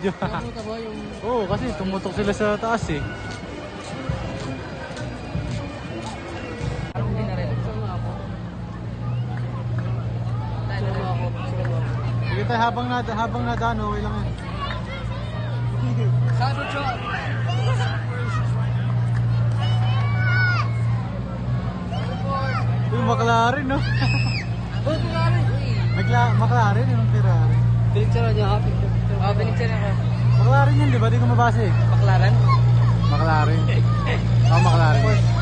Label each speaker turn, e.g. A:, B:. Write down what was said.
A: video.
B: Nabuta ba yung...
A: Oo, kasi tumutok sila sa taas eh.
B: Parang hindi na rin. Sama ako.
A: Sige tayo, habang nadaan, okay lang yan.
B: Sado, John!
A: Uy, McLaren, no?
B: Oh, Ferrari!
A: McLaren, yung Ferrari.
B: Pinicture niya ako. Pinicture niya ako.
A: McLaren yan, di ba? Di ko mabasa eh.
B: McLaren?
A: McLaren. Oh, McLaren.